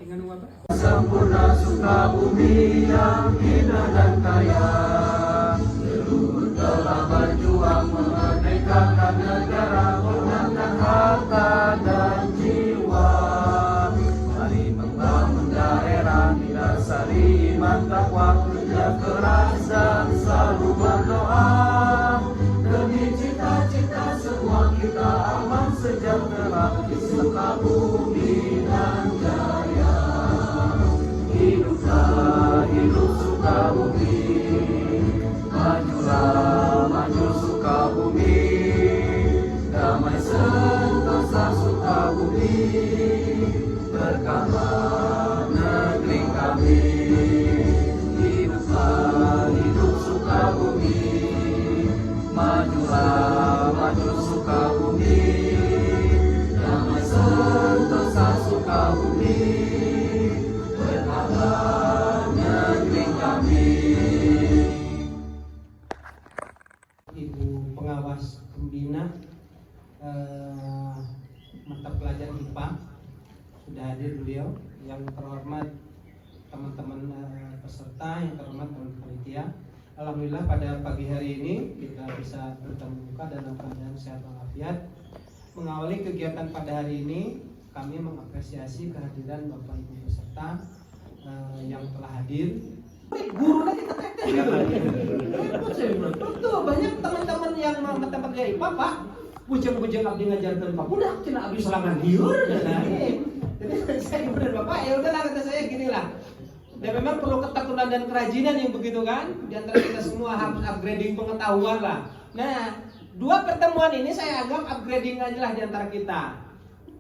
Dengan apa? Sempurna Sukabumi yang indah dan kaya, leluhur telah berjuang memerdekakan negara, mengangkat harta dan jiwa. Mari membangun daerah didasari iman takwa, kerja keras dan selalu berdoa. Demi cita-cita semua kita aman sejahtera di Sukabumi dan jaya. Hiduplah hidup Sukabumi, majulah maju Sukabumi, damai sentosa Sukabumi, berkahlah negeri kami. Hiduplah hidup Sukabumi, majulah maju Sukabumi, damai sentosa Sukabumi, berkahlah negeri kami. Ibu pengawas pembina mata pelajaran IPA sudah hadir beliau. Yang terhormat teman-teman peserta, yang terhormat teman panitia. Alhamdulillah pada pagi hari ini kita bisa bertemu muka dalam keadaan sehat walafiat. Mengawali kegiatan pada hari ini, kami mengapresiasi kehadiran Bapak Ibu peserta yang telah hadir. Guru lagi ketek betul, banyak teman-teman yang mata pelajaran IPA, Pak. Bujang-bujang abdi ngajarkan Pak budak cina abdi selangan liur. Jadi saya bener Bapak, ya udahlah kata saya ginilah. Dan memang perlu ketekunan dan kerajinan yang begitu kan. Di antara kita semua harus upgrading pengetahuan lah. Nah, dua pertemuan ini saya anggap upgrading aja lah di antara kita.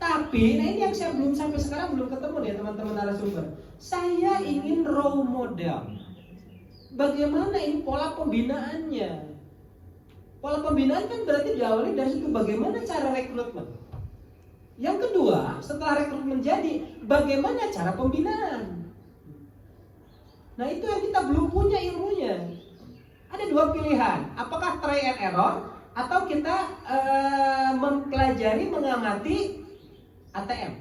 Tapi, nah ini yang saya belum sampai sekarang belum ketemu ya teman-teman narasumber. Saya ingin role model. Bagaimana ini pola pembinaannya? Pola pembinaan kan berarti diawali dari situ bagaimana cara rekrutmen. Yang kedua, setelah rekrutmen jadi, bagaimana cara pembinaan? Nah itu yang kita belum punya ilmunya. Ada dua pilihan, apakah try and error atau kita mempelajari, mengamati ATM.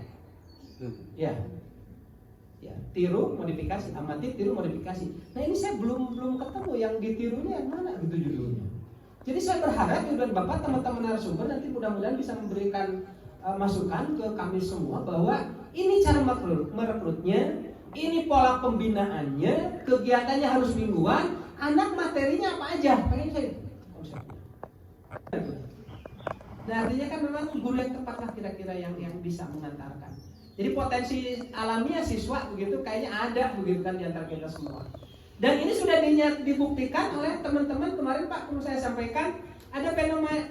Ya, tiru, modifikasi, amati, tiru, modifikasi. Nah ini saya belum ketemu yang ditirunya yang mana gitu judulnya. Jadi saya berharap Ibu dan Bapak, teman-teman narasumber nanti mudah-mudahan bisa memberikan masukan ke kami semua bahwa ini cara merekrutnya, ini pola pembinaannya, kegiatannya harus mingguan, anak materinya apa aja, pengen saya. Nah artinya kan memang guru yang tepat lah kira-kira yang bisa mengantarkan. Jadi potensi alamiah siswa begitu kayaknya ada begitu kan di antara kita semua. Dan ini sudah dibuktikan oleh teman-teman kemarin Pak, perlu saya sampaikan ada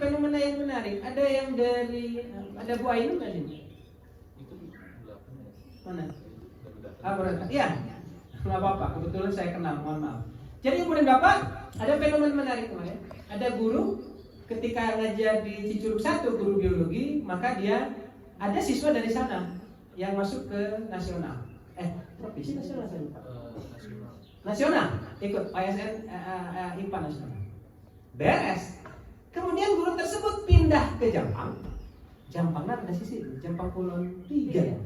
fenomena yang menarik. Ada yang dari ada Bu Ainun nggak sih? Mana? Iya, nggak apa-apa. Kebetulan saya kenal, mohon maaf. Jadi kemudian Bapak ada fenomena menarik kemarin. Ada guru ketika ngajar di Cicurug 1 guru biologi, maka dia ada siswa dari sana yang masuk ke nasional. Provinsi nasional saya lupa. Nasional, ikut PSN IPA nasional. Beres. Kemudian guru tersebut pindah ke Jampang. Jampangnya ada sisi Jampang Kulon 3.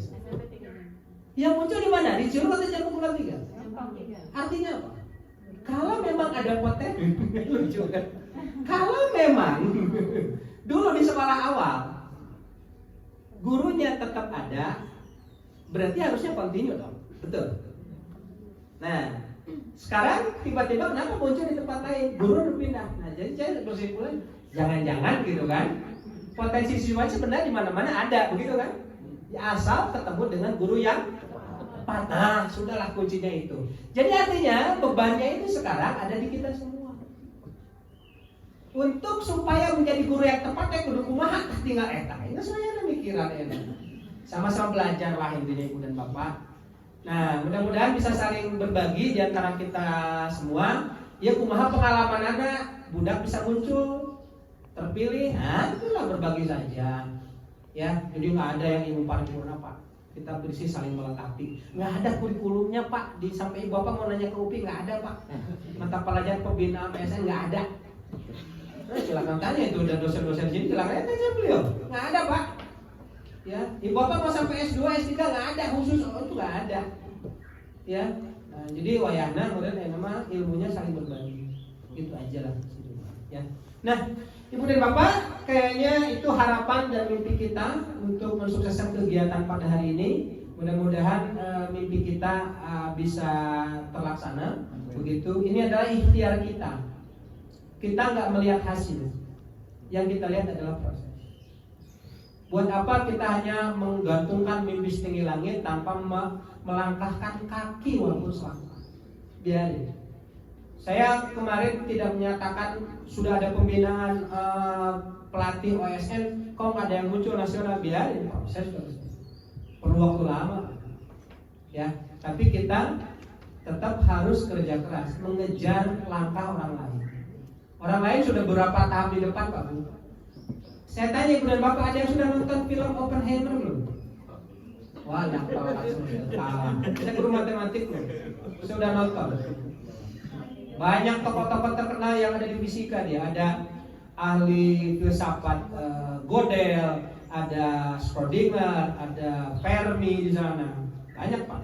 Yang muncul di mana? Di Curug atau Jampang Kulon 3? Jampang 3. Artinya apa? Kalau memang ada potensi, lucu kan? Kalau memang dulu di sekolah awal gurunya tetap ada, berarti harusnya kontinu dong, betul? Nah, sekarang tiba-tiba kenapa muncul di tempat lain? Guru berpindah. Nah, jadi saya bersimpulan, jangan-jangan gitu kan? Potensi siswa sebenarnya di mana-mana ada, begitu kan? Ya, asal ketemu dengan guru yang tepat. Nah, sudahlah kuncinya itu. Jadi artinya bebannya itu sekarang ada di kita semua. Untuk supaya menjadi guru yang tepat ya kudu kumaha tinggal eta. Ini semuanya ada mikiran ya. Sama-sama belajar lah intinya Ibu dan Bapak. Nah, mudah-mudahan bisa saling berbagi di antara kita semua. Ya kumaha pengalaman anak, budak bisa muncul, terpilih. Nah, itulah berbagi saja. Ya, jadi nggak ada yang ilmu paripurna Pak. Kita berisi saling melengkapi. Nggak ada kurikulumnya Pak. Sampai Bapak mau nanya ke UPI nggak ada Pak. Mata pelajaran pembinaan PSN nggak ada. Nah, silakan tanya itu udah dosen-dosen sini, silakan tanya beliau. Nggak ada Pak. Ya, ibu bapak mau sampai S2, S3 nggak ada khusus, itu nggak ada. Ya, nah, jadi wayahna kemudian nama ilmunya saling berbagi, gitu aja lah. Ya, nah ibu dan bapak, kayaknya itu harapan dan mimpi kita untuk mensukseskan kegiatan pada hari ini. Mudah-mudahan mimpi kita bisa terlaksana. Begitu, ini adalah ikhtiar kita. Kita nggak melihat hasil, yang kita lihat adalah proses. Buat apa kita hanya menggantungkan mimpi setinggi langit tanpa melangkahkan kaki walaupun selangkah? Biarin. Saya kemarin tidak menyatakan sudah ada pembinaan pelatih OSN, kok nggak ada yang muncul nasional. Biarin, proses. Perlu waktu lama, ya. Tapi kita tetap harus kerja keras, mengejar langkah orang lain. Orang lain sudah berapa tahap di depan, Pak Bu? Saya tanya ibu dan bapak, ada yang sudah nonton film Oppenheimer belum? Wah, nakal langsung kalah. Saya guru matematik loh, sudah nonton. Banyak tokoh-tokoh terkenal yang ada di fisika dia. Ada ahli filsafat Gödel, ada Schrödinger, ada Fermi di sana. Banyak Pak.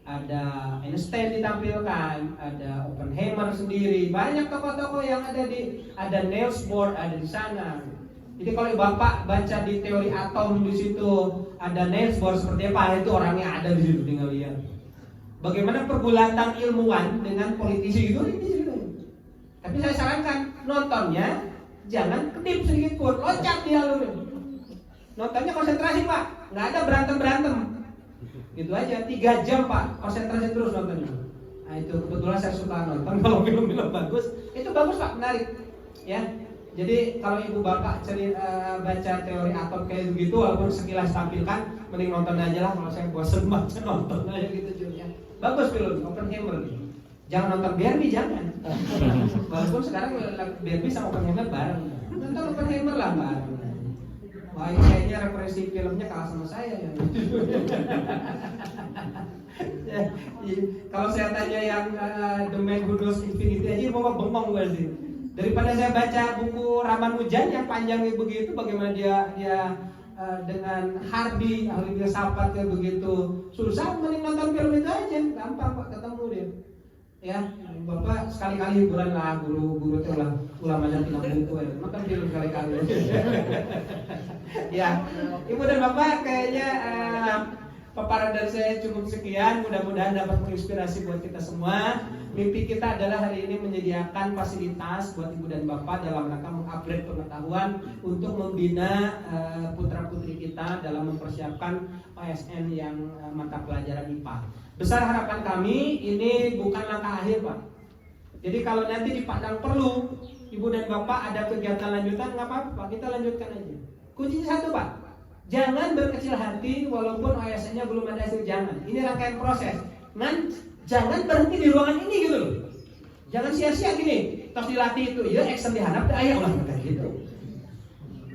Ada Einstein ditampilkan, ada Oppenheimer sendiri. Banyak tokoh-tokoh yang ada Niels Bohr ada di sana. Jadi kalau bapak baca di teori atom di situ ada Niels Bohr seperti apa, itu orangnya ada di situ, tinggal lihat. Bagaimana pergulatan ilmuwan dengan politisi itu ini ceritanya. Tapi saya sarankan nontonnya jangan kedip sedikit pun, loncat di alurnya. Nontonnya konsentrasi Pak, nggak ada berantem. Gitu aja, 3 jam Pak, konsentrasi terus nontonnya. Nah itu kebetulan saya suka nonton kalau film-film bagus, itu bagus Pak, menarik. Ya. Jadi kalau ibu bapak baca teori atom kayak begitu, walaupun sekilas tampilkan, mending nonton aja lah. Kalau saya bosan baca, nonton aja gitu ya. Bagus film Oppenheimer. Jangan nonton Barbie, jangan. Walaupun sekarang Barbie sama Oppenheimer bareng. Nonton Oppenheimer lah bareng. Wah ini kayaknya referensi filmnya kalah sama saya ya. Kalau saya tanya yang The Man Who Knows Infinity aja, bapak bengong gue sih. Daripada saya baca buku Raman Hujan yang panjangnya begitu, bagaimana dia dengan Hardy, ahli filsafat kayak begitu susah, mending nonton film itu aja, gampang Pak, ketemu dia. Ya, bapak sekali-kali hiburan lah, guru itu lah, ulamanya tidak buku ya, nonton film sekali-kali. Ya, ibu dan bapak kayaknya paparan dari saya cukup sekian, mudah-mudahan dapat menginspirasi buat kita semua. Mimpi kita adalah hari ini menyediakan fasilitas buat ibu dan bapak dalam rangka mengupgrade pengetahuan untuk membina putra-putri kita dalam mempersiapkan OSN yang mata pelajaran IPA. Besar harapan kami ini bukan langkah akhir Pak. Jadi kalau nanti di Padang perlu ibu dan bapak ada kegiatan lanjutan, nggak apa-apa, kita lanjutkan aja. Kuncinya satu Pak, jangan berkecil hati walaupun OSN-nya belum ada hasil, jangan. Ini rangkaian proses. Jangan berhenti di ruangan ini gitu loh. Jangan sia-sia gini, terus dilatih itu, ya action dihanap, ayo ulah kayak gitu.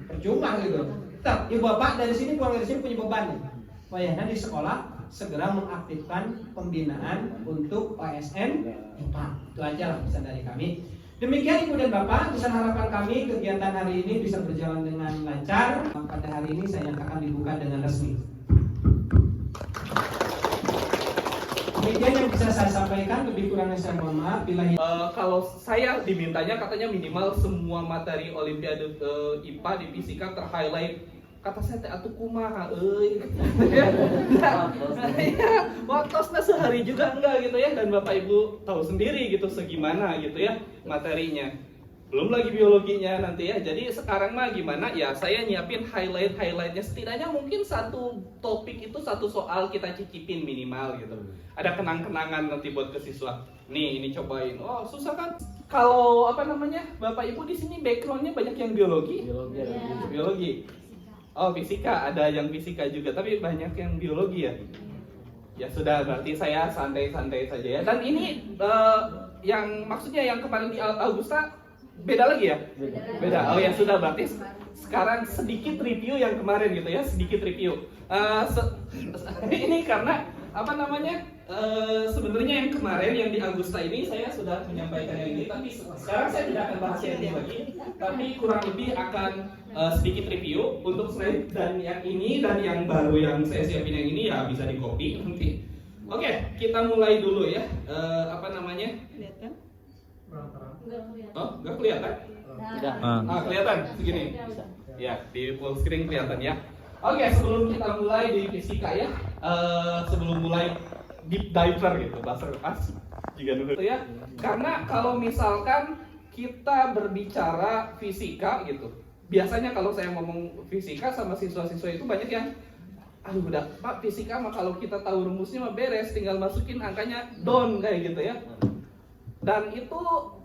Percuma gitu. Tetap, ibu bapak dari sini pulang dari sini punya beban. Wayahnya di sekolah segera mengaktifkan pembinaan untuk OSN IPA. Itu aja lah pesan dari kami. Demikian ibu dan bapak, pesan harapan kami kegiatan hari ini bisa berjalan dengan lancar. Pada hari ini saya nyatakan dibuka dengan resmi. Demikian yang bisa saya sampaikan, lebih kurangnya saya mohon maaf. Kalau saya dimintanya katanya minimal semua materi Olimpiade IPA di fisika ter-highlight. Kata saya teh atuh kumaha euy. Waktosna sehari juga enggak gitu ya, dan Bapak Ibu tahu sendiri gitu segimana gitu ya materinya. Belum lagi biologinya nanti ya. Jadi sekarang mah gimana ya, saya nyiapin highlightnya, setidaknya mungkin satu topik itu satu soal kita cicipin minimal gitu. Ada kenang-kenangan nanti buat ke siswa. Nih ini cobain. Oh susah kan? Kalau apa namanya Bapak Ibu di sini backgroundnya banyak yang biologi. Biologi. Oh fisika, ada yang fisika juga, tapi banyak yang biologi ya. Ya sudah, berarti saya santai-santai saja ya. Dan ini yang maksudnya yang kemarin di Augusta beda lagi ya? Beda. Oh ya sudah, berarti sekarang sedikit review yang kemarin gitu ya, sedikit review. Ini karena apa namanya? Sebenarnya yang kemarin yang di Agusta ini saya sudah menyampaikan yang ini, tapi sekarang saya tidak akan bahas yang ini lagi, tapi kurang lebih akan sedikit review untuk slide dan yang ini dan yang baru yang saya siapin yang ini ya bisa di copy nanti. Oke, kita mulai dulu ya. Apa namanya? Kelihatan? Oh, nggak kelihatan? Tidak. Kelihatan segini. Ya, di full screen kelihatan ya. Oke, sebelum kita mulai di fisika ya, sebelum mulai deep diver gitu bahasa juga dulu ya. Karena kalau misalkan kita berbicara fisika gitu, biasanya kalau saya ngomong fisika sama siswa-siswa itu banyak yang aduh udah Pak fisika mah kalau kita tahu rumusnya mah beres, tinggal masukin angkanya down kayak gitu ya. Dan itu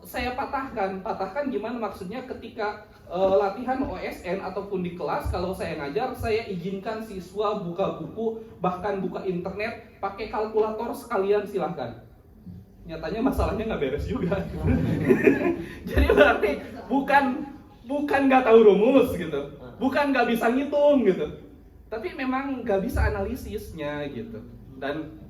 saya patahkan gimana maksudnya ketika latihan OSN ataupun di kelas kalau saya ngajar, saya izinkan siswa buka buku, bahkan buka internet, pakai kalkulator sekalian silahkan. Nyatanya masalahnya nggak beres juga. Jadi berarti bukan nggak tahu rumus gitu, bukan nggak bisa ngitung gitu, tapi memang nggak bisa analisisnya gitu. Dan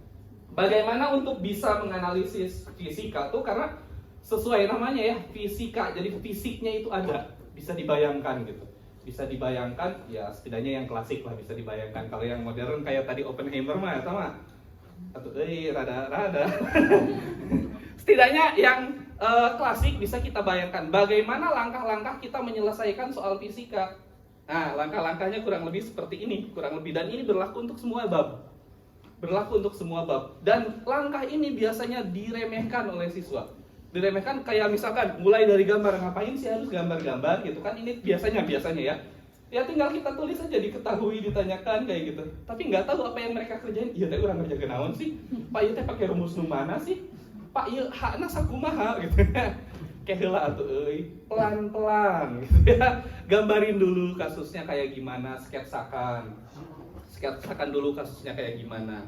bagaimana untuk bisa menganalisis fisika tuh karena sesuai namanya ya fisika, jadi fisiknya itu ada, bisa dibayangkan gitu, bisa dibayangkan ya setidaknya yang klasik lah bisa dibayangkan. Kalau yang modern kayak tadi Oppenheimer mah ya sama atau rada setidaknya yang klasik bisa kita bayangkan bagaimana langkah-langkah kita menyelesaikan soal fisika. Nah langkah-langkahnya kurang lebih seperti ini, kurang lebih, dan ini berlaku untuk semua bab. Berlaku untuk semua bab. Dan langkah ini biasanya diremehkan oleh siswa. Diremehkan kayak misalkan mulai dari gambar, ngapain sih harus gambar-gambar gitu kan. Ini biasanya ya. Ya tinggal kita tulis aja, diketahui, ditanyakan kayak gitu. Tapi nggak tahu apa yang mereka kerjain. Iya teh orang kerja kenaon sih. Pak ieu teh pakai rumus nu mana sih? Pak ieu hakna sakumaha gitu. Kayak heula atuh euy, pelan-pelan gitu ya. Gambarin dulu kasusnya kayak gimana, sketsakan dulu kasusnya kayak gimana.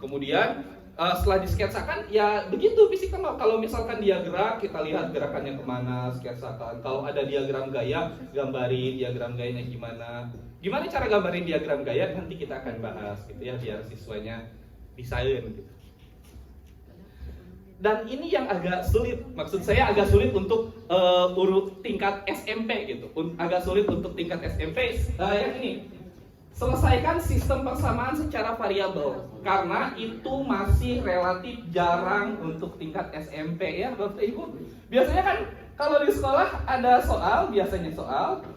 Kemudian setelah disketsakan ya begitu fisika. Kalau misalkan dia gerak, kita lihat gerakannya kemana, sketsakan. Kalau ada diagram gaya, gambarin diagram gayanya gimana. Gimana cara gambarin diagram gaya nanti kita akan bahas gitu ya, biar siswanya bisain gitu. Dan ini yang agak sulit, maksud saya agak sulit untuk tingkat SMP gitu, agak sulit untuk tingkat SMP. Yang ini, selesaikan sistem persamaan secara variabel, karena itu masih relatif jarang untuk tingkat SMP ya Bapak Ibu. Biasanya kan kalau di sekolah ada soal, biasanya soal,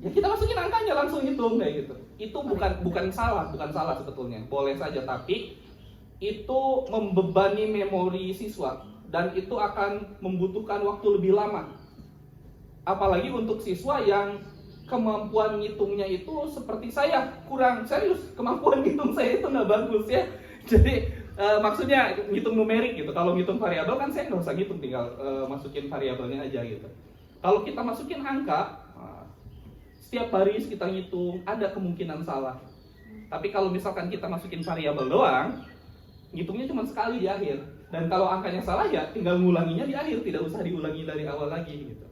ya kita masukin angkanya langsung hitung kayak gitu. Itu bukan salah sebetulnya, boleh saja, tapi itu membebani memori siswa dan itu akan membutuhkan waktu lebih lama. Apalagi untuk siswa yang kemampuan ngitungnya itu seperti saya, kurang serius, kemampuan ngitung saya itu nggak bagus ya. Jadi maksudnya ngitung numerik gitu. Kalau ngitung variabel kan saya nggak usah ngitung, tinggal masukin variabelnya aja gitu. Kalau kita masukin angka, setiap baris kita ngitung, ada kemungkinan salah. Tapi kalau misalkan kita masukin variabel doang, ngitungnya cuma sekali di akhir. Dan kalau angkanya salah ya tinggal ngulanginya di akhir, tidak usah diulangi dari awal lagi gitu.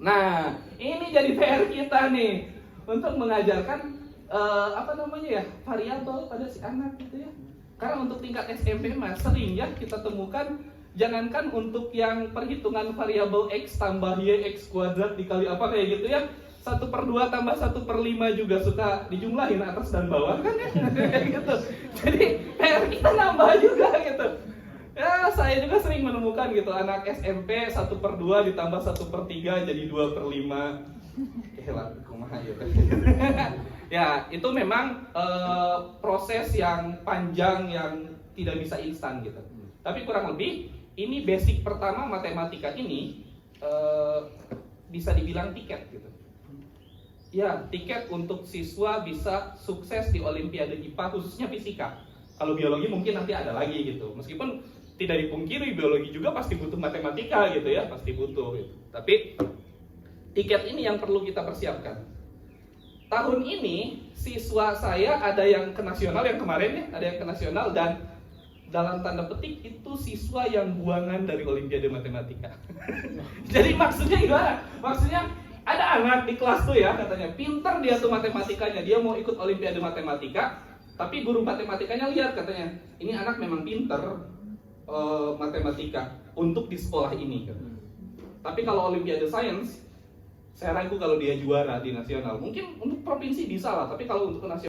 Nah, ini jadi PR kita nih untuk mengajarkan variabel pada si anak gitu ya. Karena untuk tingkat SMP mah sering ya kita temukan, jangankan untuk yang perhitungan variabel X tambah Y X kuadrat dikali apa kayak gitu ya, 1/2 tambah 1/5 juga suka dijumlahin atas dan bawah kan ya kayak gitu. Jadi PR kita nambah juga gitu. Ya, saya juga sering menemukan gitu anak SMP 1/2 ditambah 1/3 jadi 2/5. Helah, kumaha gitu. Ya, itu memang proses yang panjang yang tidak bisa instan gitu. Tapi kurang lebih ini basic pertama matematika ini bisa dibilang tiket gitu. Ya, tiket untuk siswa bisa sukses di Olimpiade IPA khususnya fisika. Kalau biologi mungkin nanti ada lagi gitu. Meskipun tidak dipungkiri biologi juga pasti butuh matematika gitu ya, pasti butuh gitu. Tapi tiket ini yang perlu kita persiapkan. Tahun ini siswa saya ada yang ke nasional, yang kemarin ya, ada yang ke nasional, dan dalam tanda petik itu siswa yang buangan dari Olimpiade Matematika. Jadi maksudnya gimana? Maksudnya ada anak di kelas tuh ya katanya pintar dia tuh matematikanya, dia mau ikut Olimpiade Matematika, Tapi guru matematikanya lihat katanya, ini anak memang pinter matematika untuk di sekolah ini. Tapi kalau Olimpiade Sains, saya ragu kalau dia juara di nasional. Mungkin untuk provinsi bisa lah, tapi kalau untuk nasional